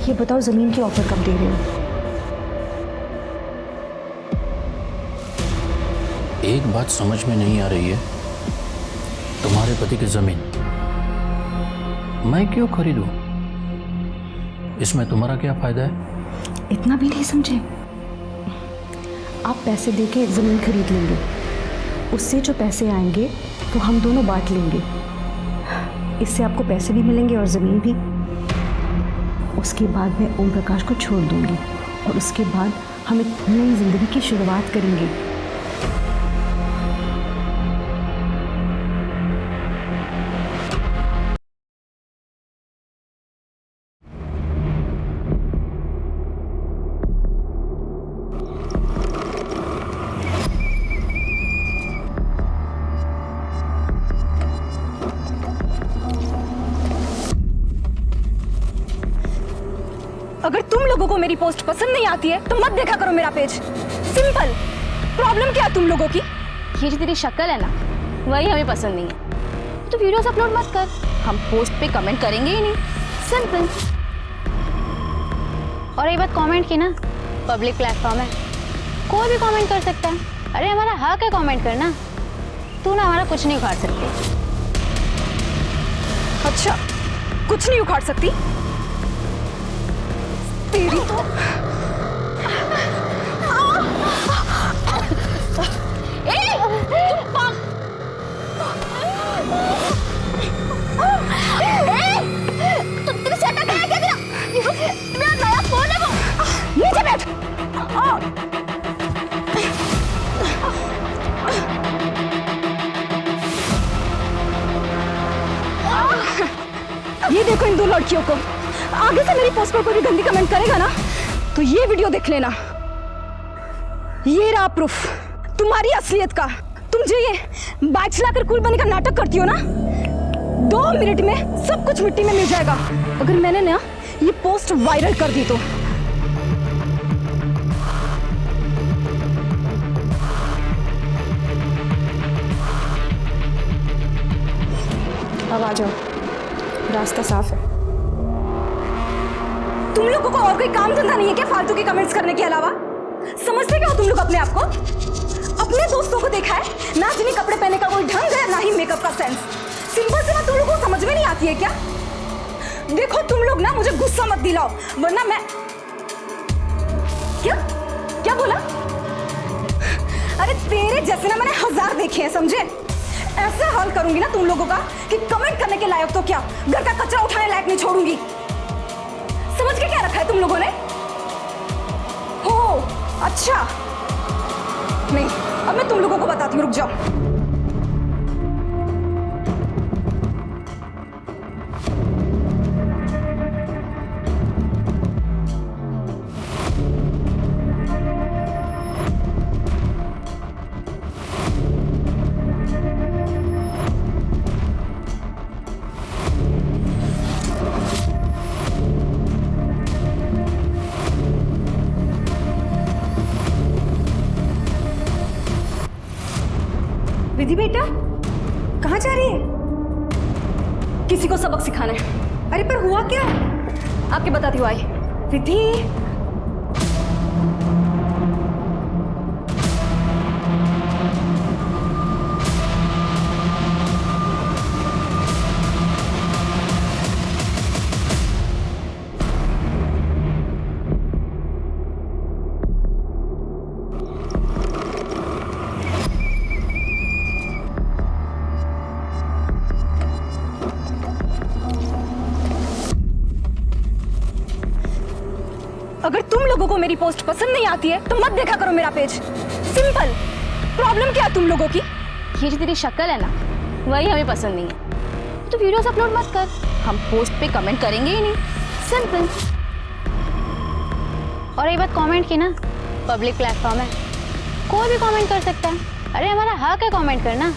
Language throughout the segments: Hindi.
ये बताओ जमीन की ऑफर कब दे रहे हो? एक बात समझ में नहीं आ रही है, तुम्हारे पति की जमीन मैं क्यों खरीदूं? इसमें तुम्हारा क्या फायदा है? इतना भी नहीं समझे? आप पैसे देके जमीन खरीद लेंगे, उससे जो पैसे आएंगे वो हम दोनों बांट लेंगे। इससे आपको पैसे भी मिलेंगे और ज़मीन भी। उसके बाद मैं ओम प्रकाश को छोड़ दूंगी और उसके बाद हम एक नई जिंदगी की शुरुआत करेंगे। अगर तुम लोगों को मेरी पोस्ट पसंद नहीं आती है तो मत देखा करो मेरा पेज। सिंपल। प्रॉब्लम क्या है तुम लोगों की? ये जो तेरी शक्ल है ना, वही हमें पसंद नहीं है। तो वीडियोस अपलोड मत कर, हम पोस्ट पे कमेंट करेंगे ही नहीं। सिंपल। और ये बात कमेंट की ना, पब्लिक प्लेटफॉर्म है, कोई भी कमेंट कर सकता है। अरे हमारा हक है कमेंट करना, तू ना हमारा कुछ नहीं उखाड़ सकती। अच्छा, कुछ नहीं उखाड़ सकती? तेरी तो तेरे से अटक गया क्या? मेरा नया फोन है वो। नीचे बैठ। ये देखो इन दो लड़कियों को, आगे से मेरी पोस्ट पर कोई भी गंदी कमेंट करेगा ना तो ये वीडियो देख लेना। ये रहा प्रूफ तुम्हारी असलियत का। तुम जो ये बाइक चलाकर कूल बनने का नाटक करती हो ना, 2 मिनट में सब कुछ मिट्टी में मिल जाएगा अगर मैंने ना ये पोस्ट वायरल कर दी तो। अब आ जाओ, रास्ता साफ है। तुम लोगों को और कोई काम धंधा नहीं है क्या फालतू के कमेंट्स करने के अलावा? समझते क्या हो तुम लोग अपने आप को? अपने दोस्तों को देखा है ना, जिन्हें कपड़े पहनने का कोई ढंग है ना ही मेकअप का सेंस। सिंपल से बात तुम लोगों को समझ में नहीं आती है क्या? देखो तुम लोग ना मुझे गुस्सा मत दिलाओ वरना मैं क्या क्या बोला? अरे तेरे जैसे ना मैंने 1000 देखे हैं, समझे? ऐसा हाल करूंगी ना तुम लोगों का कि कमेंट करने के लायक तो क्या, घर का कचरा उठाने लायक नहीं छोड़ूंगी। समझ के क्या रखा है तुम लोगों ने? हो अच्छा, नहीं अब मैं तुम लोगों को बताती हूँ, रुक जाओ। विधि बेटा, कहाँ जा रही है? किसी को सबक सिखाना है। अरे पर हुआ क्या? आपके बताती हूँ। आई विधि, अगर तुम लोगों को मेरी पोस्ट पसंद नहीं आती है तो मत देखा करो मेरा पेज। सिंपल। प्रॉब्लम क्या है तुम लोगों की? ये जो तेरी शक्ल है ना, वही हमें पसंद नहीं है। तो वीडियोस अपलोड मत कर, हम पोस्ट पे कमेंट करेंगे ही नहीं। सिंपल। और ये बात कमेंट की ना, पब्लिक प्लेटफॉर्म है, कोई भी कमेंट कर सकता है। अरे हमारा हक है कमेंट करना,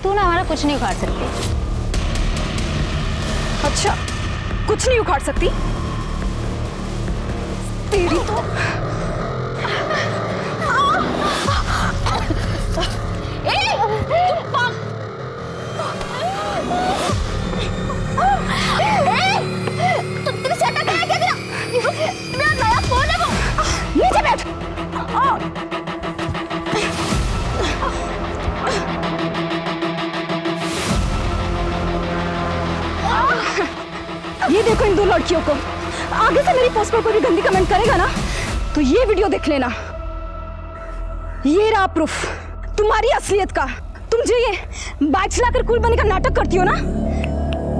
तू ना हमारा कुछ नहीं उखाड़ सकती। अच्छा, कुछ नहीं उखाड़ सकती? तेरी तो तेरे से अटक गया क्या? लड़कियों को। आगे से मेरी पोस्ट पर कोई भी गंदी कमेंट करेगा ना तो ये वीडियो देख लेना। ये रहा प्रूफ तुम्हारी असलियत का। तुम जो ये बाइक चलाकर कूल बनने का नाटक करती हो ना,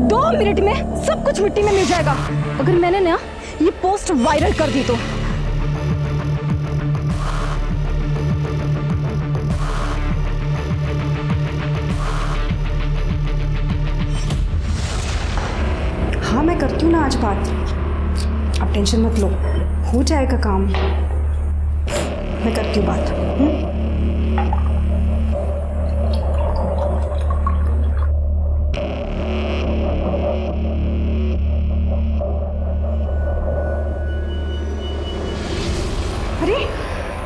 2 मिनट में सब कुछ मिट्टी में मिल जाएगा अगर मैंने ना ये पोस्ट वायरल कर दी तो। हाँ मैं करती हूँ ना आज बात, आप टेंशन मत लो, हो जाएगा काम। मैं करती हूँ बात। अरे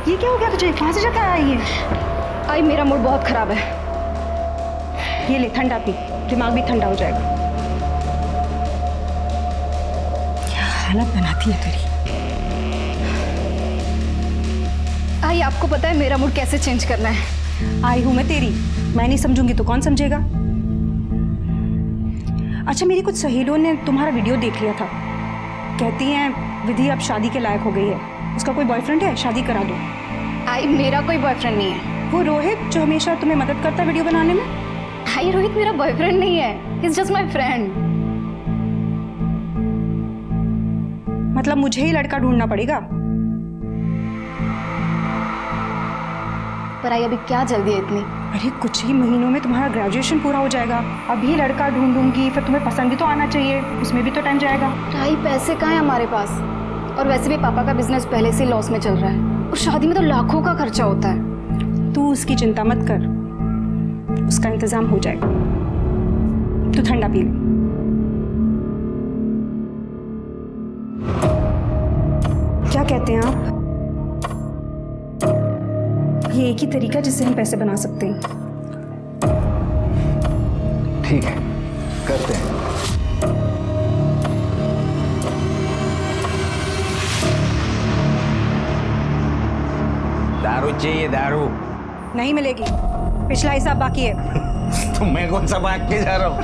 ये क्या हो गया तुझे, कहाँ से जाकर आया ये? आई मेरा मूड बहुत खराब है, ये ले ठंडा पी, दिमाग भी ठंडा हो जाएगा। क्या हालत बनाती है तेरी। आई आपको पता है मेरा मूड कैसे चेंज करना है। आई हूं मैं तेरी, मैं नहीं समझूंगी तो कौन समझेगा। अच्छा मेरी कुछ सहेलियों ने तुम्हारा वीडियो देख लिया था, कहती हैं विधि अब शादी के लायक हो गई है, उसका कोई बॉयफ्रेंड है, शादी करा दो। आई मेरा कोई बॉयफ्रेंड नहीं है। वो रोहित जो हमेशा तुम्हें मदद करता है वीडियो बनाने में। आई रोहित मेरा बॉयफ्रेंड नहीं है, इज जस्ट माई फ्रेंड। मतलब मुझे ही लड़का ढूंढना पड़ेगा। पर आई अभी क्या जल्दी है इतनी? अरे कुछ ही महीनों में तुम्हारा ग्रेजुएशन पूरा हो जाएगा, अभी लड़का ढूंढूंगी फिर तुम्हें पसंद भी तो आना चाहिए, उसमें भी तो टाइम जाएगा। आई पैसे कहाँ हैं हमारे पास, और वैसे भी पापा का बिजनेस पहले से लॉस में चल रहा है, और शादी में तो लाखों का खर्चा होता है। तू उसकी चिंता मत कर, उसका इंतजाम हो जाएगा। तू ठंडा पी ले। क्या कहते हैं आप? ये एक ही तरीका जिससे हम पैसे बना सकते हैं। ठीक है करते हैं। दारू चाहिए दारू? नहीं मिलेगी, पिछला हिसाब बाकी है। तो मैं कौन सा भाग के जा रहा हूँ?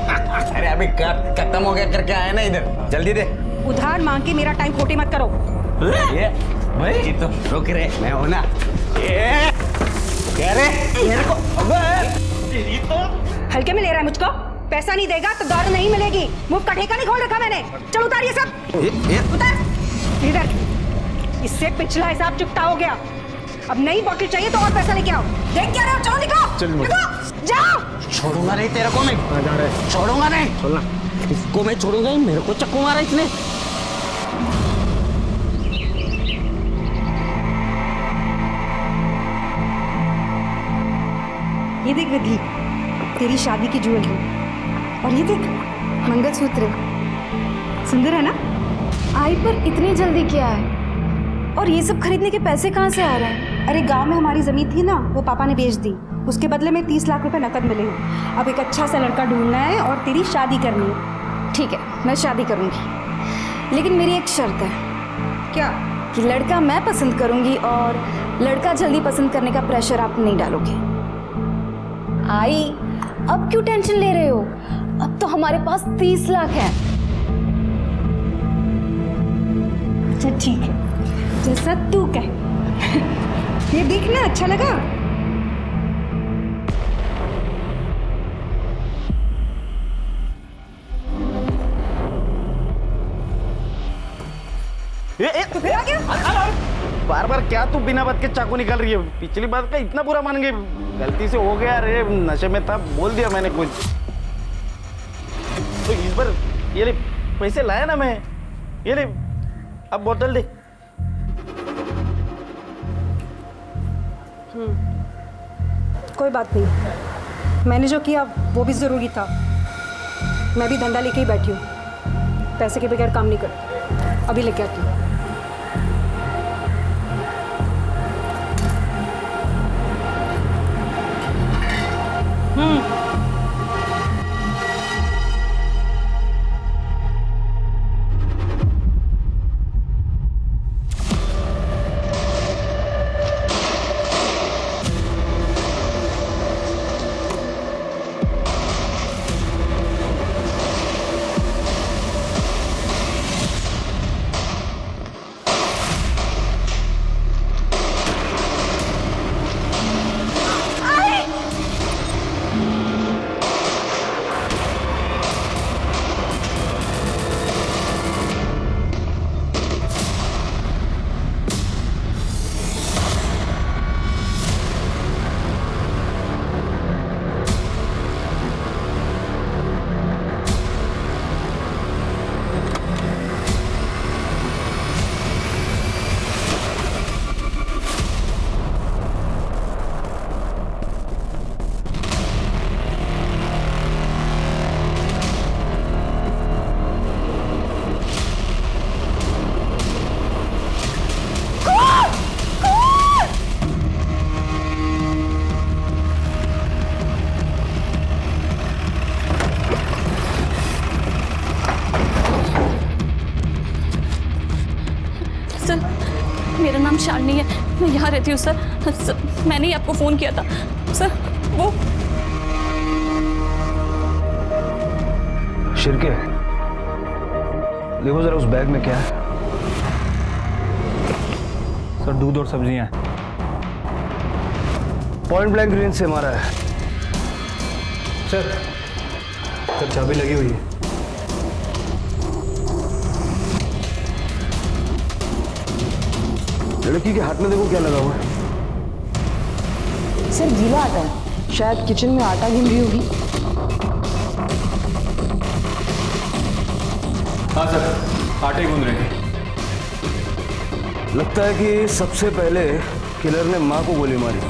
अरे अभी खत्म हो गया करके आया ना इधर, जल्दी दे। उधार मांग के मेरा टाइम खोटी मत करो। ये भाई तो रुक रे, मैं हूं ना। ये कह रे मेरे को तेरी तो हल्के में ले रहा है मुझको, पैसा नहीं देगा तो दारू नहीं मिलेगी। मुफ्त का ठेका नहीं खोल रखा मैंने। चल उतार ये सब, उतार इधर। इससे पिछला हिसाब चुकता हो गया, अब नई बोतल चाहिए तो और पैसा लेके आओ। देख क्या रहे हो, चलो निकलो, जाओ। छोड़ूंगा नहीं तेरे को, मैं छोड़ूंगा नहीं। छोड़ना इसको मैं छोड़ूंगा ही, मेरे को चक्कू मारा इसने। ये देख विधि, तेरी शादी की ज्वेलरी, और ये देख मंगलसूत्र, सुंदर है ना? आई पर इतनी जल्दी क्या है, और ये सब खरीदने के पैसे कहाँ से आ रहे हैं? अरे गांव में हमारी जमीन थी ना, वो पापा ने बेच दी, उसके बदले में 30 लाख रुपए नकद मिले हैं। अब एक अच्छा सा लड़का ढूंढना है और तेरी शादी करनी है। ठीक है मैं शादी करूँगी, लेकिन मेरी एक शर्त है। क्या? कि लड़का मैं पसंद करूँगी और लड़का जल्दी पसंद करने का प्रेशर आप नहीं डालोगे। आई अब क्यों टेंशन ले रहे हो, अब तो हमारे पास 30 लाख है। अच्छा ठीक है, जैसा तू कह। ये देखना अच्छा लगा? तो फिर आ गया? बार बार क्या तू बिना बात के चाकू निकाल रही है? पिछली बात का इतना बुरा मान गई, गलती से हो गया रे, नशे में था, बोल दिया मैंने कुछ। तो इस बार ये ले पैसे लाया ना मैं, ये ले अब बोतल दे। कोई बात नहीं, मैंने जो किया वो भी ज़रूरी था। मैं भी धंधा लेके ही बैठी हूँ, पैसे के बगैर काम नहीं करती। अभी लेके आती हूँ। सर मेरा नाम शालिनी है, मैं यहाँ रहती हूँ सर। मैंने ही आपको फ़ोन किया था सर। वो शिरके, देखो जरा उस बैग में क्या है। सर दूध और सब्जियां हैं। पॉइंट ब्लैंक रेंज से मारा है। सर चाबी लगी हुई है। लड़की के हाथ में देखो क्या लगा हुआ है। सर गीला आटा है, शायद किचन में आटा गिन रही होगी। हाँ सर, आटे गूंद रहे थे। लगता है कि सबसे पहले किलर ने माँ को गोली मारी।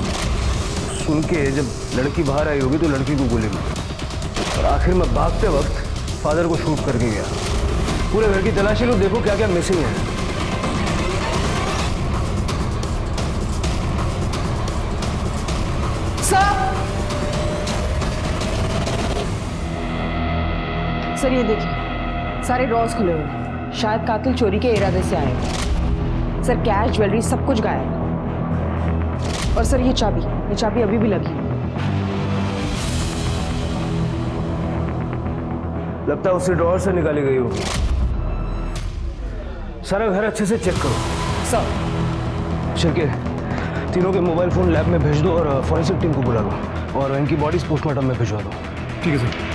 सुन के जब लड़की बाहर आई होगी तो लड़की को गोली मारी, और आखिर में भागते वक्त फादर को शूट करके गया। पूरे घर की तलाशी लो, देखो क्या क्या मिसिंग है। सर ये देखिए, सारे ड्रॉर्स खुले हुए हैं, शायद कातिल चोरी के इरादे से आए। सर कैश, ज्वेलरी सब कुछ गायब है। और सर ये चाबी अभी भी लगी। लगता है उसे ड्रॉअर से निकाली गई होगी। सारा घर अच्छे से चेक करो। सर शिरके, तीनों के मोबाइल फोन लैब में भेज दो और फॉरेंसिक टीम को बुला लो, और इनकी बॉडीज पोस्टमार्टम में भिजवा दो। ठीक है सर।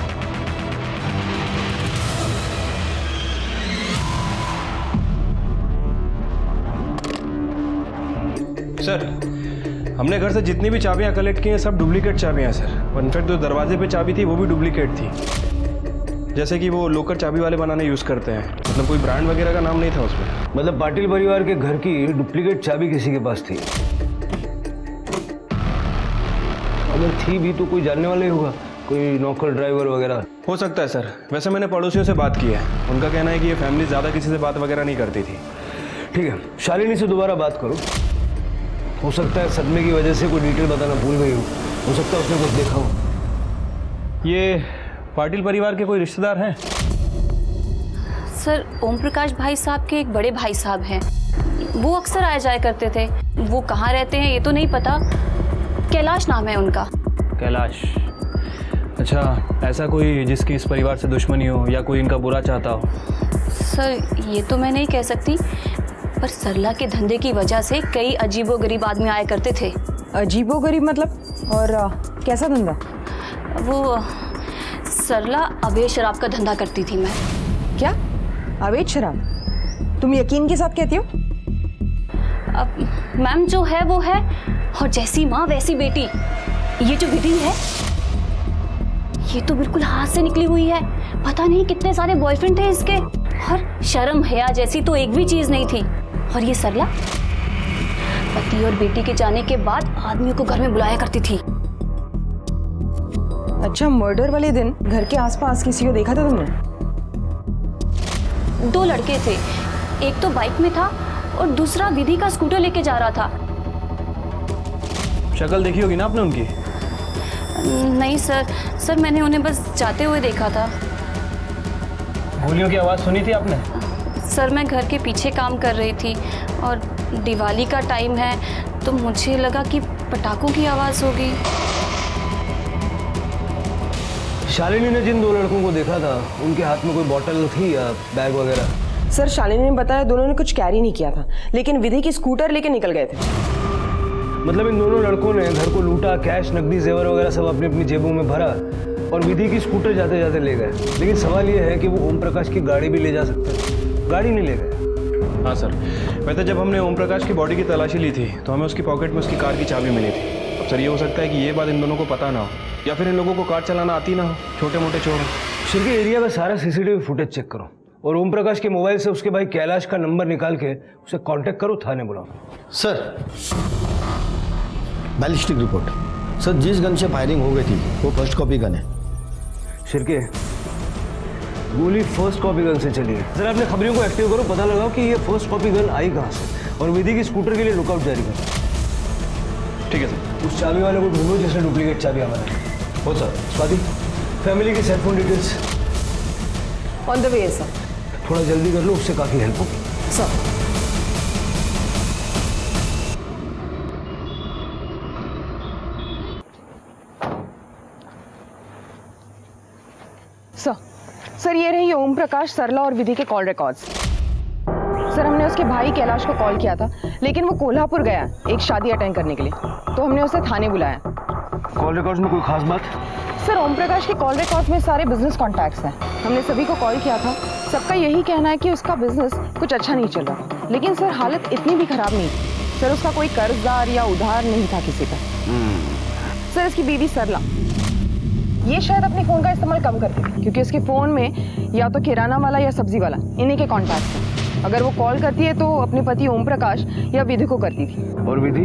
सर हमने घर से जितनी भी चाबियां कलेक्ट की हैं सब डुप्लीकेट चाबियां हैं सर। इनफैक्ट जो दरवाजे पे चाबी थी वो भी डुप्लीकेट थी, जैसे कि वो लोकल चाबी वाले बनाने यूज़ करते हैं। मतलब कोई ब्रांड वगैरह का नाम नहीं था उसमें। मतलब पाटिल परिवार के घर की डुप्लीकेट चाबी किसी के पास थी। अगर थी भी तो कोई जानने वाला ही होगा, कोई नौकर ड्राइवर वगैरह। हो सकता है सर। वैसे मैंने पड़ोसियों से बात की है, उनका कहना है कि ये फैमिली ज़्यादा किसी से बात वगैरह नहीं करती थी। ठीक है, शालिनी से दोबारा बात करो। हो सकता है सदमे की वजह से कोई डिटेल बताना भूल गई हो सकता है उसने कुछ देखा हो। ये पाटिल परिवार के कोई रिश्तेदार हैं? सर ओम प्रकाश भाई साहब के एक बड़े भाई साहब हैं, वो अक्सर आया जाया करते थे। वो कहाँ रहते हैं ये तो नहीं पता, कैलाश नाम है उनका। कैलाश? अच्छा, ऐसा कोई जिसकी इस परिवार से दुश्मनी हो या कोई इनका बुरा चाहता हो? सर ये तो मैं नहीं कह सकती, पर सरला के धंधे की वजह से कई अजीबोगरीब आदमी आया करते थे। अजीबोगरीब मतलब? और कैसा धंधा? वो सरला अवैध शराब का धंधा करती थी। मैं क्या अवैध शराब? तुम यकीन के साथ कहती हो? अब मैम जो है वो है, और जैसी माँ वैसी बेटी। ये जो विधि है ये तो बिल्कुल हाथ से निकली हुई है। पता नहीं कितने सारे बॉयफ्रेंड थे इसके, और शर्म हया जैसी तो एक भी चीज नहीं थी। और ये सरला पति और बेटी के जाने के बाद आदमियों को घर में बुलाया करती थी। अच्छा, मर्डर वाले दिन घर के आसपास किसी को देखा था तुमने? 2 लड़के थे, एक तो बाइक में था और दूसरा विधि का स्कूटर लेके जा रहा था। शक्ल देखी होगी ना आपने उनकी? नहीं सर मैंने उन्हें बस जाते हुए देखा था। गोलियों की आवाज़ सुनी थी आपने? सर मैं घर के पीछे काम कर रही थी और दिवाली का टाइम है तो मुझे लगा कि पटाखों की आवाज़ होगी। शालिनी ने जिन 2 लड़कों को देखा था उनके हाथ में कोई बॉटल थी या बैग वगैरह? सर शालिनी ने बताया दोनों ने कुछ कैरी नहीं किया था, लेकिन विधि की स्कूटर लेके निकल गए थे। मतलब इन दोनों लड़कों ने घर को लूटा, कैश, नकदी, जेवर वगैरह सब अपनी अपनी जेबों में भरा और विधि की स्कूटर जाते जाते ले गए। लेकिन सवाल ये है कि वो ओम प्रकाश की गाड़ी भी ले जा सकते थे, गाड़ी नहीं ले गए। हाँ सर, वैसे जब हमने ओम प्रकाश की बॉडी की तलाशी ली थी तो हमें उसकी पॉकेट में उसकी कार की चाबी मिली थी। अब सर ये हो सकता है कि ये बात इन दोनों को पता ना हो, या फिर इन लोगों को कार चलाना आती ना हो, छोटे मोटे चोर। शिरके एरिया का सारा सीसीटीवी फुटेज चेक करो और ओम प्रकाश के मोबाइल से उसके भाई कैलाश का नंबर निकाल के उसे कांटेक्ट करो, थाने बुलाओ। Sir ballistic report. सर जिस गन से फायरिंग हो गई थी वो फर्स्ट कॉपी गन है। शिरके गोली फर्स्ट कॉपी गन से चली है। जरा अपने खबरियों को एक्टिव करो, पता लगाओ कि ये फर्स्ट कॉपी गन आई कहाँ से, और विधि की स्कूटर के लिए लुकआउट जारी करो। ठीक है सर। उस चाबी वाले को ढूंढो जिसने डुप्लीकेट चाबी हमारे। हो सर। स्वाति, फैमिली की cellphone details on the way sir. थोड़ा जल्दी कर लो, उससे काफ़ी हेल्प होगी। सर सर ये रही ओम प्रकाश, सरला और विधि के कॉल रिकॉर्ड्स। सर हमने उसके भाई कैलाश को कॉल किया था, लेकिन वो कोल्हापुर गया एक शादी अटेंड करने के लिए, तो हमने उसे थाने बुलाया। कॉल रिकॉर्ड्स में कोई खास बात? सर ओम प्रकाश के कॉल रिकॉर्ड्स में सारे बिजनेस कॉन्टैक्ट्स हैं। हमने सभी को कॉल किया था, सबका यही कहना है कि उसका बिजनेस कुछ अच्छा नहीं चल रहा। लेकिन सर हालत इतनी भी खराब नहीं थी। सर उसका कोई कर्जदार या उधार नहीं था किसी का। सर इसकी बीवी सरला, ये शायद अपने फ़ोन का इस्तेमाल कम करती थी, क्योंकि उसके फ़ोन में या तो किराना वाला या सब्जी वाला इन्हीं के कॉन्टैक्ट हैं। अगर वो कॉल करती है तो अपने पति ओम प्रकाश या विधि को करती थी। और विधि?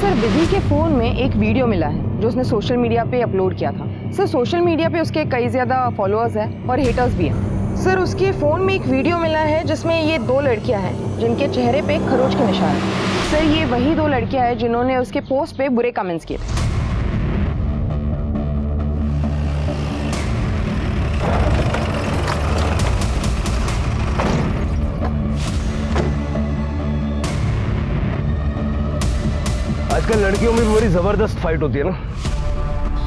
सर विधि के फ़ोन में एक वीडियो मिला है जो उसने सोशल मीडिया पे अपलोड किया था। सर सोशल मीडिया पे उसके कई ज़्यादा फॉलोअर्स हैं और हेटर्स भी हैं। सर उसके फ़ोन में एक वीडियो मिला है जिसमें ये 2 लड़कियां हैं जिनके चेहरे पे खरोच के निशान हैं। सर ये वही 2 लड़कियां हैं जिन्होंने उसके पोस्ट पे बुरे कमेंट्स किए थे। आजकल लड़कियों में भी बड़ी जबरदस्त फाइट होती है ना।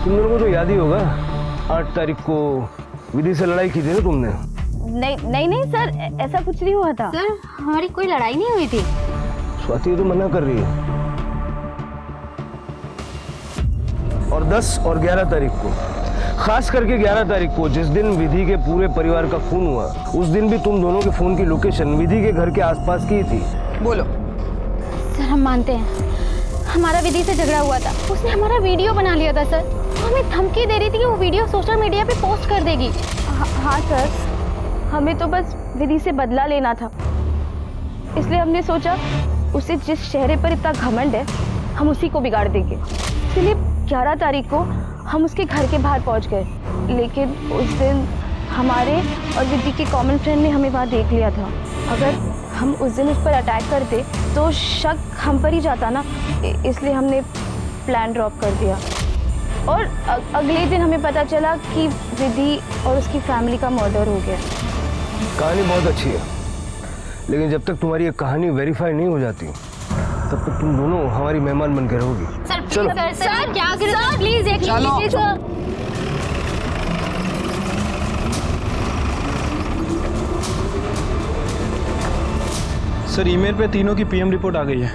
तुम लोगों को तो याद ही होगा 8 तारीख को विधि से लड़ाई की थी ना तुमने। नहीं सर, ऐसा कुछ नहीं हुआ था। सर हमारी कोई लड़ाई नहीं हुई थी। स्वाति तो मना कर रही है। और 10 और 11 तारीख को, खास करके 11 तारीख को जिस दिन विधि के पूरे परिवार का खून हुआ, उस दिन भी तुम दोनों के फोन की लोकेशन विधि के घर के आसपास की थी। बोलो। सर हम मानते हैं, हमारा विधि से झगड़ा हुआ था। उसने हमारा वीडियो बना लिया था सर। वो हमें धमकी दे रही थी कि वो वीडियो सोशल मीडिया पे पोस्ट कर देगी। हाँ सर, हमें तो बस विधि से बदला लेना था, इसलिए हमने सोचा उसे जिस चेहरे पर इतना घमंड है हम उसी को बिगाड़ देंगे। इसलिए 11 तारीख को हम उसके घर के बाहर पहुंच गए, लेकिन उस दिन हमारे और विधि के कॉमन फ्रेंड ने हमें वहाँ देख लिया था। अगर हम उस दिन उस पर अटैक करते तो शक हम पर ही जाता ना, इसलिए हमने प्लान ड्रॉप कर दिया। और अगले दिन हमें पता चला कि विधि और उसकी फैमिली का मर्डर हो गया। कहानी बहुत अच्छी है, लेकिन जब तक तुम्हारी ये कहानी वेरीफाई नहीं हो जाती तब तक तुम दोनों हमारी मेहमान बन के रहोगी। सर प्लीज सर क्या करें सर, प्लीज देख लीजिए सर। सर ईमेल पे तीनों की पीएम रिपोर्ट आ गई है।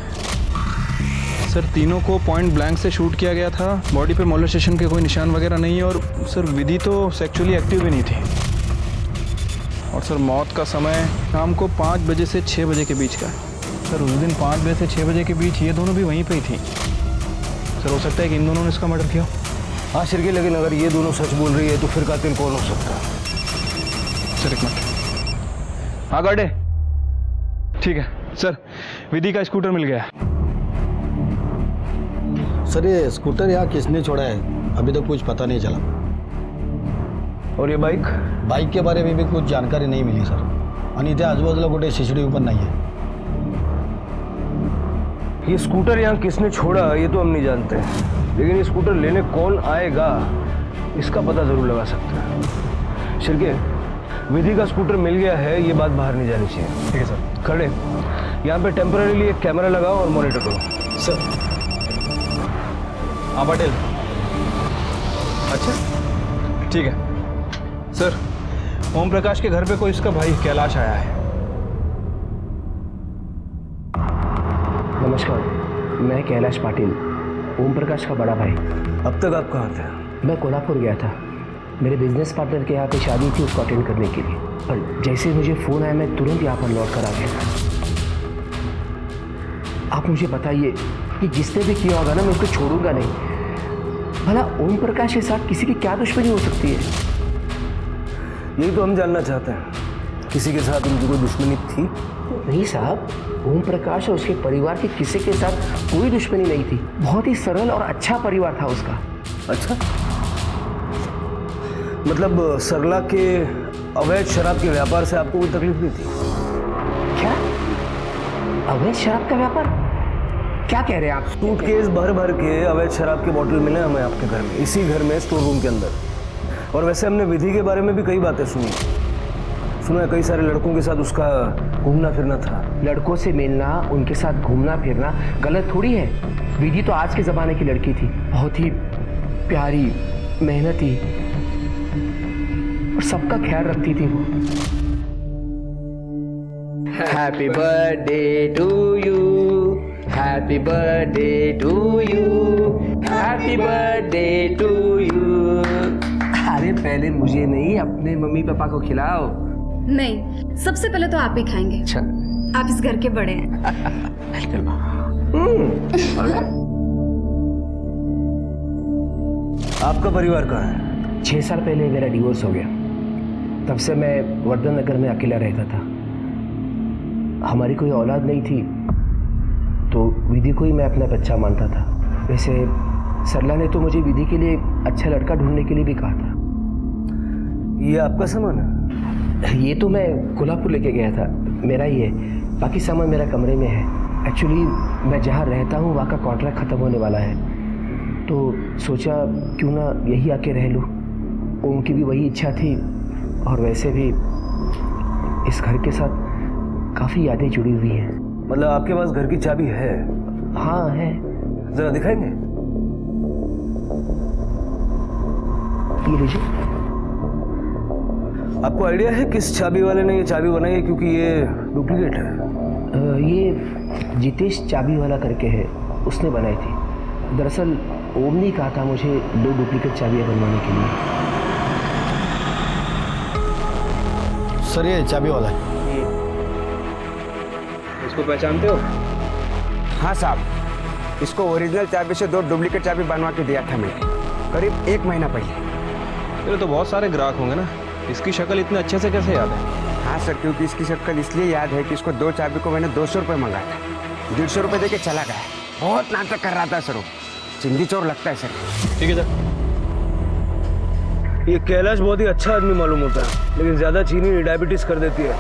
सर तीनों को पॉइंट ब्लैंक से शूट किया गया था। बॉडी पे मोलेस्टेशन के कोई निशान वगैरह नहीं है। और सर विधि तो सेक्सुअली एक्टिव भी नहीं थी। और सर मौत का समय शाम को 5 बजे से 6 बजे के बीच का है। सर उस दिन 5 बजे से 6 बजे के बीच ये दोनों भी वहीं पे ही थी। सर हो सकता है कि इन दोनों ने इसका मर्डर किया। हाँ शिरके, लेकिन अगर ये दोनों सच बोल रही है तो फिर कातिल कौन हो सकता है? सर एक मिनट। हाँ गार्डे, ठीक है सर, विधि का स्कूटर मिल गया। सर ये स्कूटर यहाँ किसने छोड़ा है अभी तक कुछ पता नहीं चला। और ये बाइक? बाइक के बारे में भी कुछ जानकारी नहीं मिली सर। आणि इथे आजूबाजूला कुठे CCTV पण नाही है। ये स्कूटर यहाँ किसने छोड़ा ये तो हम नहीं जानते, लेकिन ये स्कूटर लेने कौन आएगा इसका पता जरूर लगा सकते हैं। शिरके, विधि का स्कूटर मिल गया है, ये बात बाहर नहीं जानी चाहिए। ठीक है सर। खड़े यहाँ पे टेम्पररीली एक कैमरा लगाओ और मॉनिटर करो। सर। हाँ पटेल, अच्छा ठीक है सर। ओम प्रकाश के घर पे कोई इसका भाई कैलाश आया है। नमस्कार, मैं कैलाश पाटिल, ओम प्रकाश का बड़ा भाई। अब तक आप कहाँ थे? मैं कोल्हापुर गया था, मेरे बिजनेस पार्टनर के यहाँ पे शादी थी, उसको अटेंड करने के लिए। और जैसे मुझे फ़ोन आया मैं तुरंत यहाँ पर लौट कर आ गया था। आप मुझे बताइए कि जिसने भी किया होगा ना मैं उसको छोड़ूंगा नहीं। भला ओम प्रकाश के साथ किसी की क्या दुश्मनी हो सकती है? यही तो हम जानना चाहते हैं, किसी के साथ उनकी कोई दुश्मनी थी? नहीं साहब, ओम प्रकाश और उसके परिवार के किसी के साथ कोई दुश्मनी नहीं थी। बहुत ही सरल और अच्छा परिवार था उसका। अच्छा, मतलब सरला के अवैध शराब के व्यापार से आपको कोई तकलीफ नहीं थी? क्या अवैध शराब का व्यापार? क्या कह रहे हैं आप? सूटकेस भर भर के अवैध शराब के बोतल मिले हमें आपके घर में, इसी घर में स्टोर रूम के अंदर। और वैसे हमने विधि के बारे में भी कई बातें सुनी। सुना है कई सारे लड़कों के साथ उसका घूमना फिरना था। लड़कों से मिलना, उनके साथ घूमना फिरना गलत थोड़ी है। विधि तो आज के ज़माने की लड़की थी, बहुत ही प्यारी, मेहनती। और सबका ख्याल रखती थी वो। Happy birthday to you, happy birthday to you, happy birthday to you. अरे पहले मुझे नहीं, अपने मम्मी पापा को खिलाओ। नहीं, सबसे पहले तो आप ही खाएंगे। अच्छा, आप इस घर के बड़े हैं। आपका परिवार कहाँ है? 6 साल पहले मेरा डिवोर्स हो गया। तब से मैं वर्धन नगर में अकेला रहता था। हमारी कोई औलाद नहीं थी, तो विधि को ही मैं अपना बच्चा मानता था। वैसे सरला ने तो मुझे विधि के लिए अच्छा लड़का ढूंढने के लिए भी कहा था। ये आपका सामान है? ये तो मैं कोल्हापुर लेके गया था, मेरा ही है। बाकी सामान मेरा कमरे में है। एक्चुअली मैं जहाँ रहता हूँ वहाँ का कॉन्ट्रैक्ट ख़त्म होने वाला है, तो सोचा क्यों ना यही आके रह लूँ। उनकी भी वही इच्छा थी, और वैसे भी इस घर के साथ काफ़ी यादें जुड़ी हुई हैं। मतलब आपके पास घर की चाबी है? हाँ है। जरा दिखाएंगे? ये लीजिए। आपको आइडिया है किस चाबी वाले ने ये चाबी बनाई है? क्योंकि ये डुप्लीकेट है। ये जितेश चाबी वाला करके है, उसने बनाई थी। दरअसल ओम ने कहा था मुझे 2 डुप्लीकेट चाबियाँ बनवाने के लिए। सर ये चाबी वाला है। इसको पहचानते हो? हाँ साहब, इसको ओरिजिनल चाबी से 2 डुप्लीकेट चाबी बनवा के दिया था मैंने, करीब 1 महीना पहले। तेरे तो बहुत सारे ग्राहक होंगे ना, इसकी शक्ल इतने अच्छे से कैसे याद है? हाँ सर, क्योंकि इसकी शक्ल इसलिए याद है कि इसको 2 चाबी को मैंने 200 रुपये मंगाया था। 150 रुपये दे के चला गया। बहुत नाटक कर रहा था सर वो, चिंदी चोर लगता है सर। ठीक है सर। ये कैलाश बहुत ही अच्छा आदमी मालूम होता है, लेकिन ज़्यादा चीनी डायबिटीज़ कर देती है।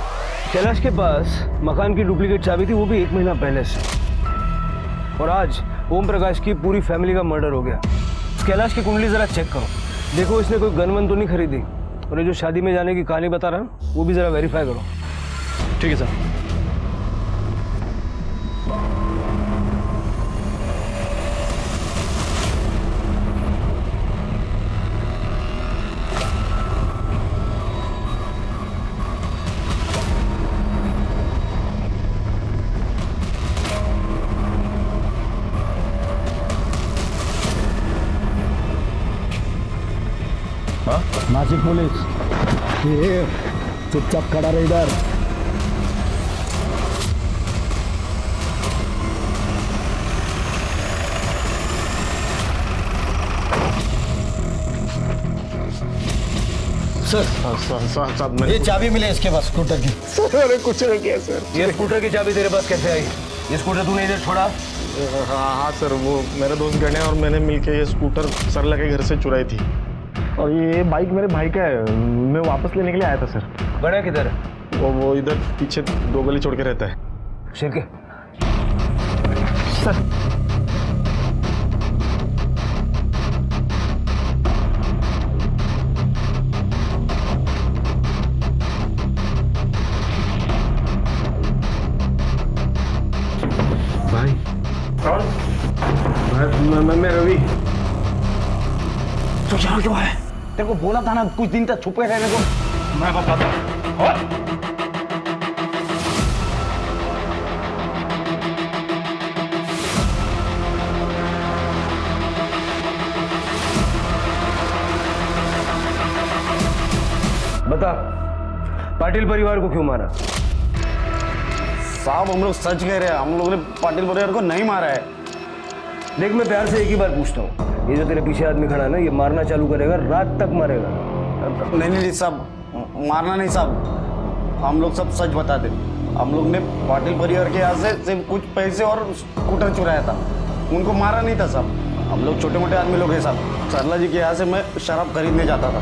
कैलाश के पास मकान की डुप्लीकेट चाबी थी, वो भी 1 महीना पहले से। और आज ओम प्रकाश की पूरी फैमिली का मर्डर हो गया। कैलाश की कुंडली ज़रा चेक करो, देखो इसने कोई गन वन तो नहीं खरीदी। और ये जो शादी में जाने की कहानी बता रहा हूँ, वो भी ज़रा वेरीफाई करो। ठीक है सर। नासिक पुलिस, ये चुपचाप खड़ा रहे इधर। सर ये चाबी मिले इसके पास स्कूटर की। अरे कुछ नहीं किया सर। ये स्कूटर की चाबी तेरे पास कैसे आई? ये स्कूटर तूने इधर छोड़ा? हाँ सर, वो मेरे दोस्त गणे और मैंने मिलके ये स्कूटर सरला के घर से चुराई थी। और ये बाइक मेरे भाई का है, मैं वापस लेने के लिए आया था सर। गणे किधर है? वो इधर पीछे 2 गली छोड़ के रहता है। शेर के सर भाई कौन? मैं रवि। तो यहाँ क्यों है? तेरे को बोला था ना कुछ दिन तक छुपे रहने को। मैं बताता। बता, पाटिल परिवार को क्यों मारा? साहब हम लोग सच कह रहे हैं, हम लोगों ने पाटिल परिवार को नहीं मारा है। देख, मैं प्यार से एक ही बार पूछता हूँ, ये जो तेरे पीछे आदमी खड़ा है ना, ये मारना चालू करेगा, रात तक मारेगा। नहीं साहब, मारना नहीं साहब, हम लोग सब सच बताते। हम लोग ने पाटिल परिवार के यहाँ से सिर्फ कुछ पैसे और स्कूटर चुराया था, उनको मारा नहीं था साहब। हम लोग छोटे मोटे आदमी लोग हैं साहब। सरला जी के यहाँ से मैं शराब खरीदने जाता था,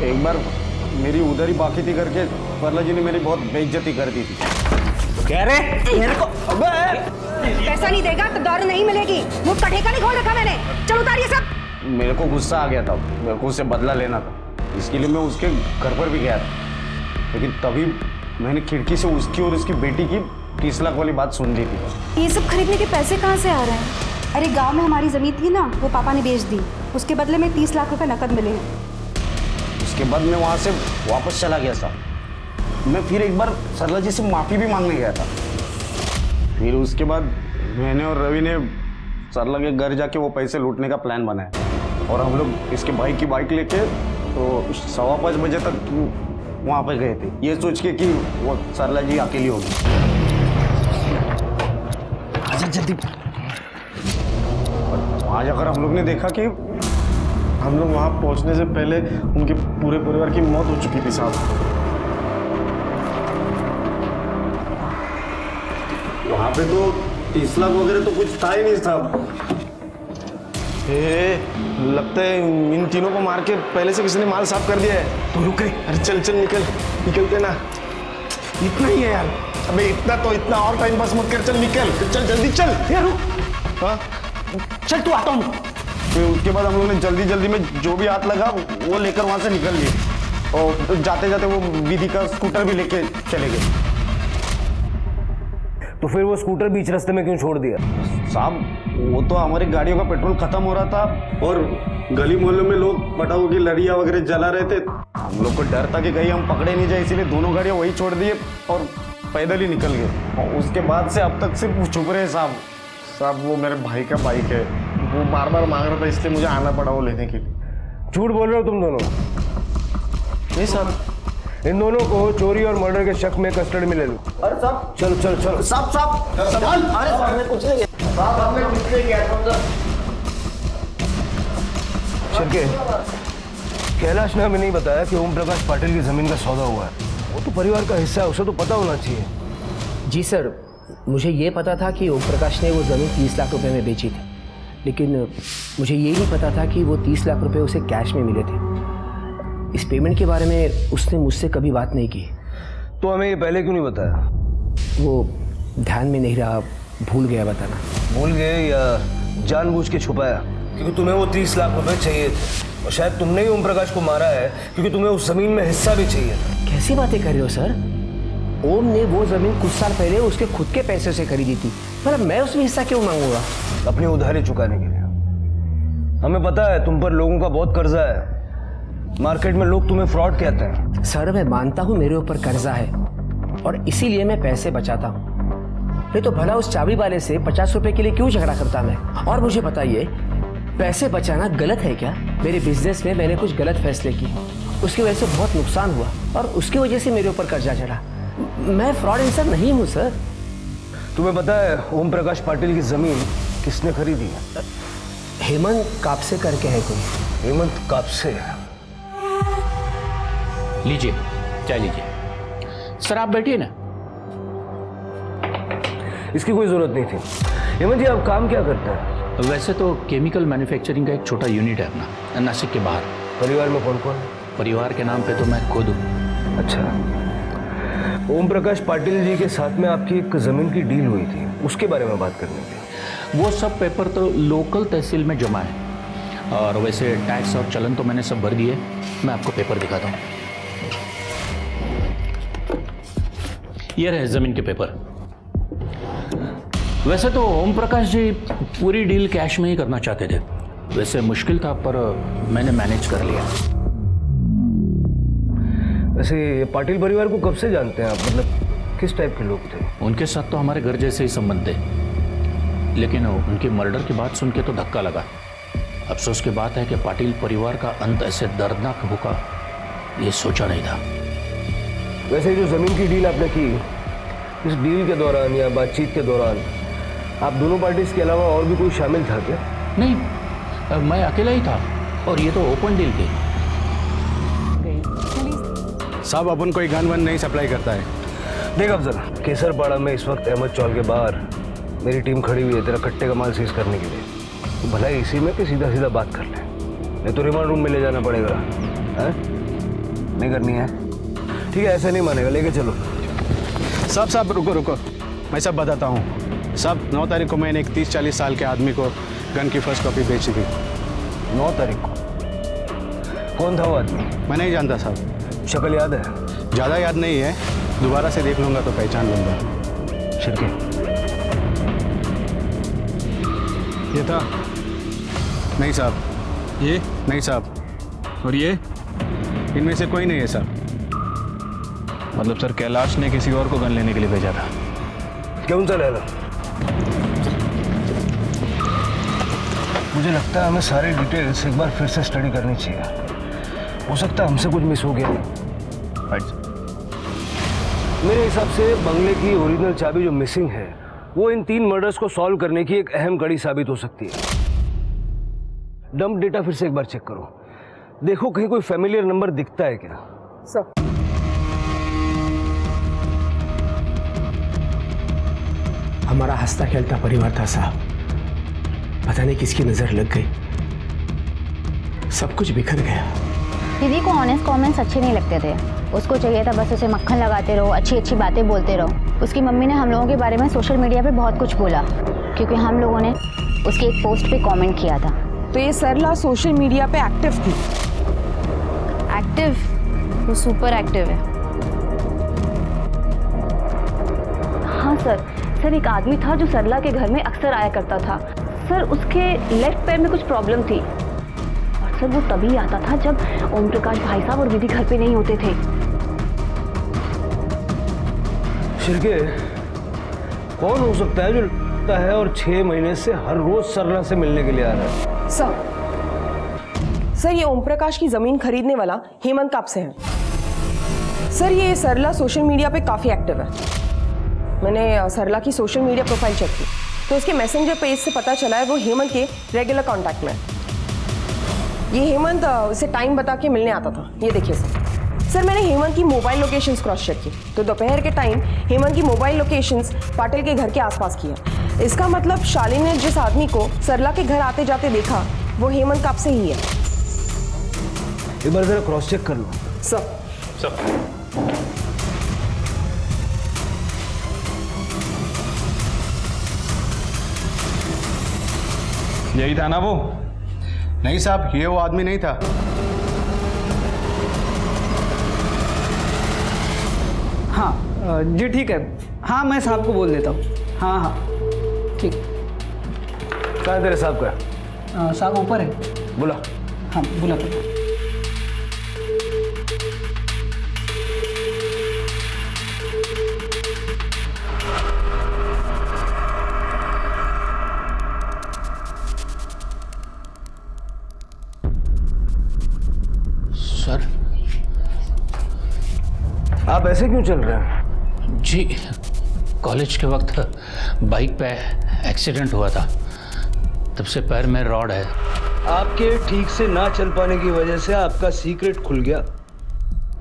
एक बार मेरी उधर ही बाकी थी करके सरला जी ने मेरी बहुत बेइज्जती कर दी थी। कह रहे मेरे को पैसा नहीं देगा तो दारू नहीं मिलेगी। मुझ का ठेका नहीं खोल रखा मैंने। चलो उतारिए सब। मेरे को गुस्सा आ गया था, मेरे को उससे बदला लेना था, इसके लिए मैं उसके घर पर भी गया था। लेकिन तभी मैंने खिड़की से उसकी और उसकी बेटी की 30 लाख वाली बात सुन ली थी। ये सब खरीदने के पैसे कहाँ से आ रहे हैं? अरे गांव में हमारी जमीन थी ना, वो पापा ने बेच दी, उसके बदले में 30 लाख रुपए नकद मिले हैं। उसके बाद मैं वहाँ से वापस चला गया साहब। मैं फिर एक बार सरला जी से माफ़ी भी मांगने गया था। फिर उसके बाद मैंने और रवि ने सरला के घर जाके वो पैसे लूटने का प्लान बनाया और हम लोग इसके भाई की बाइक लेके तो 5:15 बजे तक वहाँ पे गए थे, ये सोच के कि वो सरला जी अकेली होगी। आजा जल्दी। वहाँ जाकर हम लोग ने देखा कि हम लोग वहाँ पहुँचने से पहले उनके पूरे परिवार की मौत हो चुकी थी साहब। वहाँ पे तो 30 लाख वगैरह तो कुछ था ही नहीं साहब। लगता है इन तीनों को मार के पहले से किसी ने माल साफ कर दिया है। तो रुके। अरे चल चल निकलते ना। इतना ही है यार। अबे इतना और टाइम पास मत कर, चल निकल, चल जल्दी चल। यार रुक। हाँ चल तू आता हूँ। फिर उसके बाद हम लोगों ने जल्दी में जो भी हाथ लगा वो लेकर वहाँ से निकल लिए और जाते जाते वो विधि का स्कूटर भी लेके चले गए। तो फिर वो स्कूटर बीच रास्ते में क्यों छोड़ दिया? साहब वो तो हमारी गाड़ियों का पेट्रोल खत्म हो रहा था और गली मोहल्ले में लोग पटाखों की लड़ियाँ वगैरह जला रहे थे। हम लोग को डर था कि कहीं हम पकड़े नहीं जाए, इसीलिए दोनों गाड़ियाँ वही छोड़ दिए और पैदल ही निकल गए। और उसके बाद से अब तक सिर्फ छुप रहे साहब। साहब वो मेरे भाई का बाइक है, वो बार बार मांग रहा था इसलिए मुझे आना पड़ा वो लेने के लिए। झूठ बोल रहे हो तुम दोनों? नहीं साहब, इन दोनों को चोरी और मर्डर के शक में कस्टडी में ले लो। अरे साहब चलो चलो चलो। साहब अरे हमने कुछ नहीं किया साहब, हमने कुछ नहीं किया। शिरके, कैलाश ने हमें नहीं बताया कि ओम प्रकाश पाटिल की जमीन का सौदा हुआ है। वो तो परिवार का हिस्सा है, उसे तो पता होना चाहिए। जी सर, मुझे ये पता था कि ओम प्रकाश ने वो ज़मीन 30 लाख रुपए में बेची थी, लेकिन मुझे ये नहीं पता था कि वो 30 लाख रुपए उसे कैश में मिले थे। इस पेमेंट के बारे में उसने मुझसे कभी बात नहीं की। तो हमें ये पहले क्यों नहीं बताया? वो ध्यान में नहीं रहा, भूल गया बताना। भूल गए या जानबूझ के छुपाया? क्योंकि तुम्हें वो 30 लाख रुपए चाहिए थे और शायद तुमने ही ओम प्रकाश को मारा है क्योंकि तुम्हें उस जमीन में हिस्सा भी चाहिए था। कैसी बातें कर रहे हो सर? ओम ने वो जमीन कुछ साल पहले उसके खुद के पैसे से खरीदी थी, पर मैं उसमें हिस्सा क्यों मांगूंगा? अपनी उधारी चुकाने के लिए। हमें पता है तुम पर लोगों का बहुत कर्जा है, मार्केट में लोग तुम्हें फ्रॉड कहते हैं। सर मैं मानता हूँ मेरे ऊपर कर्जा है और इसीलिए मैं पैसे बचाता हूँ, नहीं तो भला उस चाबी वाले से 50 रुपए के लिए क्यों झगड़ा करता मैं? और मुझे बताइए, पैसे बचाना गलत है क्या? मेरे बिजनेस में मैंने कुछ गलत फैसले किए, उसकी वजह से बहुत नुकसान हुआ और उसकी वजह से मेरे ऊपर कर्जा चढ़ा। मैं फ्रॉड इंसान नहीं हूँ सर। तुम्हें पता है ओम प्रकाश पाटिल की जमीन किसने खरीदी है? हेमंत कापसे करके है कोई। हेमंत कापसे? लीजिए चाय लीजिए। सर आप बैठिए ना। इसकी कोई जरूरत नहीं थी। हेमंत जी आप काम क्या करते हैं? वैसे तो केमिकल मैन्युफैक्चरिंग का एक छोटा यूनिट है अपना, नासिक के बाहर। परिवार में कौन कौन है? परिवार के नाम पे तो मैं खुद हूँ। अच्छा, ओम प्रकाश पाटिल जी के साथ में आपकी एक जमीन की डील हुई थी, उसके बारे में बात करने की। वो सब पेपर तो लोकल तहसील में जमा है और वैसे टैक्स और चलन तो मैंने सब भर दिए। मैं आपको पेपर दिखाता हूँ। ये रहे जमीन के पेपर। वैसे तो ओम प्रकाश जी पूरी डील कैश में ही करना चाहते थे, वैसे मुश्किल था पर मैंने मैनेज कर लिया। वैसे पाटिल परिवार को कब से जानते हैं आप? मतलब किस टाइप के लोग थे? उनके साथ तो हमारे घर जैसे ही संबंध थे, लेकिन उनकी मर्डर की बात सुन के तो धक्का लगा। अफसोस की बात है कि पाटिल परिवार का अंत ऐसे दर्दनाक होगा ये सोचा नहीं था। वैसे जो जमीन की डील आपने की, इस डील के दौरान या बातचीत के दौरान आप दोनों पार्टीज के अलावा और भी कोई शामिल था क्या? नहीं, मैं अकेला ही था और ये तो ओपन डील थी। साहब अपन कोई गन वन नहीं सप्लाई करता है। देख अफजल, केसरपाड़ा में इस वक्त अहमद चौल के बाहर मेरी टीम खड़ी हुई है तेरा कट्टे का माल सीज करने के लिए। तो भला इसी में कि सीधा सीधा बात कर ले, नहीं तो रिमांड रूम में ले जाना पड़ेगा। है नहीं करनी है? ठीक है, ऐसे नहीं मानेगा, लेके चलो। साहब रुको, मैं सब बताता हूँ। साहब 9 तारीख को मैंने एक 30-40 साल के आदमी को गन की फर्स्ट कॉपी बेची थी। 9 तारीख को? कौन था वो आदमी? मैं नहीं जानता साहब। शक्ल याद है? ज़्यादा याद नहीं है, दोबारा से देख लूँगा तो पहचान लूँगा। शिरके, ये था? नहीं साहब। ये? नहीं साहब। और ये इनमें से कोई नहीं है सर। मतलब सर कैलाश ने किसी और को गन लेने के लिए भेजा था। क्यों सा लैला? मुझे लगता है हमें सारी डिटेल्स एक बार फिर से स्टडी करनी चाहिए। हो सकता है हमसे कुछ मिस हो गया। मेरे हिसाब से बंगले की ओरिजिनल चाबी जो मिसिंग है वो इन 3 मर्डर्स को सॉल्व करने की एक अहम कड़ी साबित हो सकती है। डंप डेटा फिर से एक बार चेक करो, देखो कहीं कोई फैमिलियर नंबर दिखता है क्या। सर हमारा हंसता खेलता परिवार था साहब, पता नहीं किसकी नजर लग गई, सब कुछ बिखर गया। दीदी को ऑनेस्ट कमेंट्स अच्छे नहीं लगते थे, उसको चाहिए था बस उसे मक्खन लगाते रहो, अच्छी अच्छी बातें बोलते रहो। उसकी मम्मी ने हम लोगों के बारे में सोशल मीडिया पे बहुत कुछ बोला क्योंकि हम लोगों ने उसके एक पोस्ट पे कमेंट किया था। तो ये सरला सोशल मीडिया पे एक्टिव थी? एक्टिव? वो सुपर एक्टिव है। हाँ सर एक आदमी था जो सरला के घर में अक्सर आया करता था। सर उसके लेफ्ट पैर में कुछ प्रॉब्लम थी और सर वो तभी आता था जब ओम प्रकाश भाई साहब और विधि घर पे नहीं होते थे। शिर्के, कौन हो सकता है जो लगता है और 6 महीने से हर रोज सरला से मिलने के लिए आ रहा है? सर ये ओम प्रकाश की जमीन खरीदने वाला हेमंत कब से है? सर ये सरला सोशल मीडिया पे काफी एक्टिव है। मैंने सरला की सोशल मीडिया प्रोफाइल चेक की तो उसके मैसेंजर पेज से पता चला है वो हेमंत के रेगुलर कांटेक्ट में। ये हेमंत उसे टाइम बता के मिलने आता था। ये देखिए सर मैंने हेमंत की मोबाइल लोकेशंस क्रॉस चेक की तो दोपहर के टाइम हेमंत की मोबाइल लोकेशंस पाटिल के घर के आसपास की है। इसका मतलब शालिनी ने जिस आदमी को सरला के घर आते जाते देखा वो हेमंत कब से ही है। एक बार जरा क्रॉस चेक कर लो। सर यही था ना वो? नहीं साहब, ये वो आदमी नहीं था। हाँ जी ठीक है। हाँ मैं साहब को बोल देता हूँ। हाँ हाँ ठीक। कहाँ है तेरे साहब का? साहब ऊपर है। बुला। हाँ बुला तो। सर आप ऐसे क्यों चल रहे हैं? जी कॉलेज के वक्त बाइक पे एक्सीडेंट हुआ था, तब से पैर में रॉड है। आपके ठीक से ना चल पाने की वजह से आपका सीक्रेट खुल गया।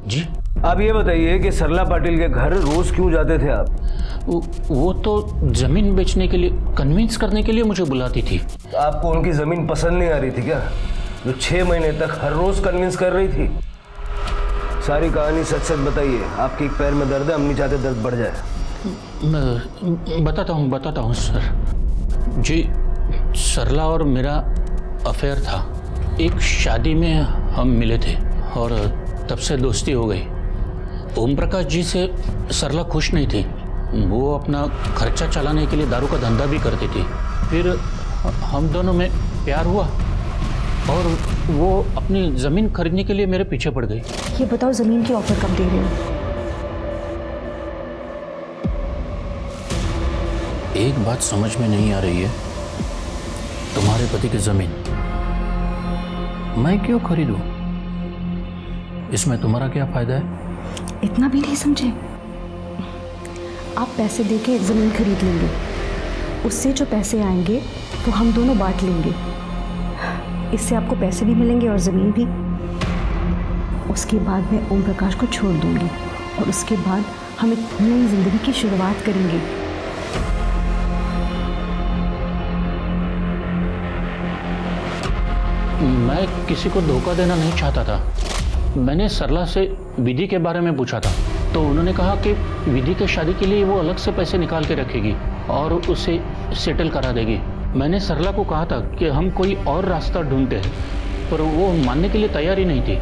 जी आप ये बताइए कि सरला पाटिल के घर रोज क्यों जाते थे आप? वो तो जमीन बेचने के लिए, कन्विंस करने के लिए मुझे बुलाती थी। आपको उनकी जमीन पसंद नहीं आ रही थी क्या, जो 6 महीने तक हर रोज कन्विंस कर रही थी? सारी कहानी सच सच बताइए। आपके एक पैर में दर्द है, हम नहीं चाहते दर्द बढ़ जाए। मैं बताता हूँ सर। जी सरला और मेरा अफेयर था। एक शादी में हम मिले थे और तब से दोस्ती हो गई। ओम प्रकाश जी से सरला खुश नहीं थी, वो अपना खर्चा चलाने के लिए दारू का धंधा भी करती थी। फिर हम दोनों में प्यार हुआ और वो अपनी ज़मीन खरीदने के लिए मेरे पीछे पड़ गई। ये बताओ ज़मीन की ऑफर कब दे रहे हो? एक बात समझ में नहीं आ रही है, तुम्हारे पति की ज़मीन मैं क्यों खरीदूं? इसमें तुम्हारा क्या फ़ायदा है? इतना भी नहीं समझे? आप पैसे देके ज़मीन खरीद लेंगे, उससे जो पैसे आएंगे वो हम दोनों बांट लेंगे। इससे आपको पैसे भी मिलेंगे और ज़मीन भी। उसके बाद मैं ओम प्रकाश को छोड़ दूंगी और उसके बाद हम एक नई ज़िंदगी की शुरुआत करेंगे। मैं किसी को धोखा देना नहीं चाहता था। मैंने सरला से विधि के बारे में पूछा था तो उन्होंने कहा कि विधि के शादी के लिए वो अलग से पैसे निकाल के रखेगी और उसे सेटल करा देगी। मैंने सरला को कहा था कि हम कोई और रास्ता ढूंढते हैं, पर वो मानने के लिए तैयार ही नहीं थी।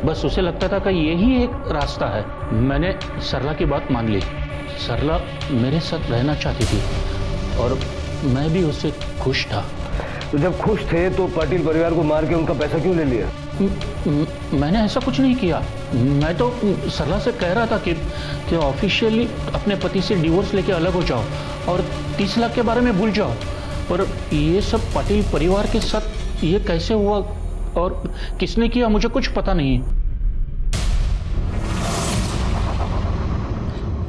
बस उसे लगता था कि यही एक रास्ता है। मैंने सरला की बात मान ली। सरला मेरे साथ रहना चाहती थी और मैं भी उससे खुश था। तो जब खुश थे तो पाटिल परिवार को मार के उनका पैसा क्यों ले लिया? मैंने ऐसा कुछ नहीं किया। मैं तो सरला से कह रहा था कि ऑफिशियली अपने पति से डिवोर्स लेके अलग हो जाओ और 30 लाख के बारे में भूल जाओ। और ये सब पाटिल परिवार के साथ ये कैसे हुआ और किसने किया मुझे कुछ पता नहीं।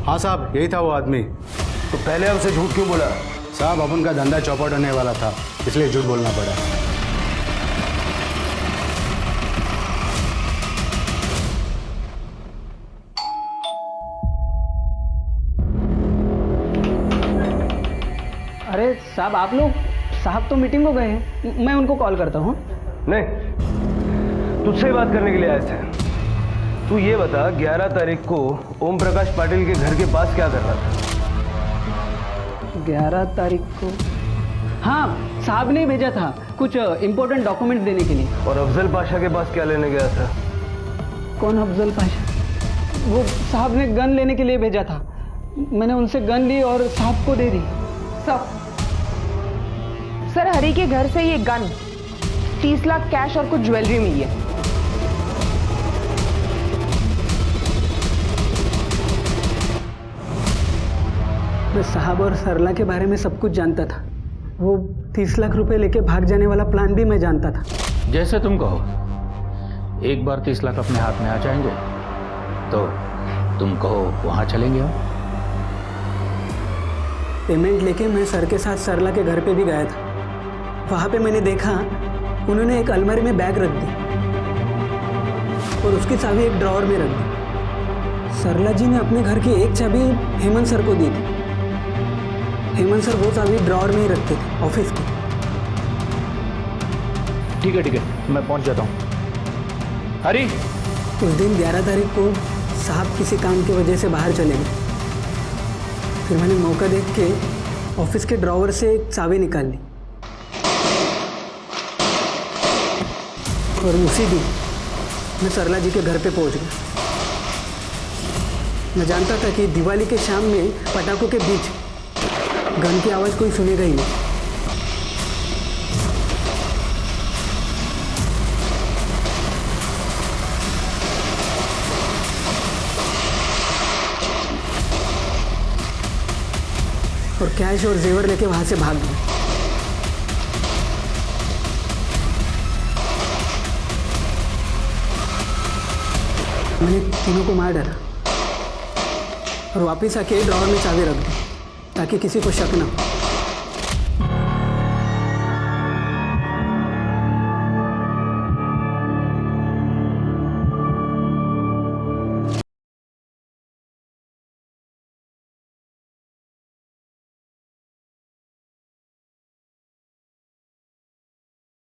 हाँ साहब, यही था वो आदमी। तो पहले हमसे झूठ क्यों बोला? साहब अपन का धंधा चौपट होने वाला था, इसलिए झूठ बोलना पड़ा। अरे साहब, आप लोग, साहब तो मीटिंग को गए हैं, मैं उनको कॉल करता हूँ। नहीं, तुझसे बात करने के लिए आए थे। तू ये बता, 11 तारीख को ओम प्रकाश पाटिल के घर के पास क्या कर रहा था? 11 तारीख को? हाँ, साहब ने भेजा था कुछ इम्पोर्टेंट डॉक्यूमेंट देने के लिए। और अफजल पाशा के पास क्या लेने गया था? कौन अफजल पाशा? वो साहब ने गन लेने के लिए भेजा था। मैंने उनसे गन ली और साहब को दे दी। सर, हरी के घर से ये गन, 30 लाख कैश और कुछ ज्वेलरी मिली है। मैं साहब और सरला के बारे में सब कुछ जानता था। वो 30 लाख रुपए लेके भाग जाने वाला प्लान भी मैं जानता था। जैसे तुम कहो। एक बार 30 लाख अपने हाथ में आ जाएंगे तो तुम कहो वहाँ चलेंगे हम। पेमेंट लेके मैं सर के साथ सरला के घर पे भी गया था। वहाँ पे मैंने देखा उन्होंने एक अलमारी में बैग रख दी और उसकी चाबी एक ड्रॉअर में रख दी। सरला जी ने अपने घर की एक चाबी हेमंत सर को दी थी। हेमंत सर वो चाबी ड्रॉअर में ही रखते थे ऑफिस की। ठीक है, मैं पहुँच जाता हूँ। हरी, उस दिन 11 तारीख को साहब किसी काम की वजह से बाहर चले गए। फिर मैंने मौका देख के ऑफिस के ड्रॉअर से एक चाबी निकाल ली और उसी दिन मैं सरला जी के घर पे पहुंच गया। मैं जानता था कि दिवाली के शाम में पटाखों के बीच गन की आवाज़ कोई सुनेगा ही नहीं। और कैश और जेवर लेके वहां से भाग गए। मैंने तीनों को मार डाला और वापस आके ड्रॉअर में चाबी रख दी ताकि किसी को शक ना हो।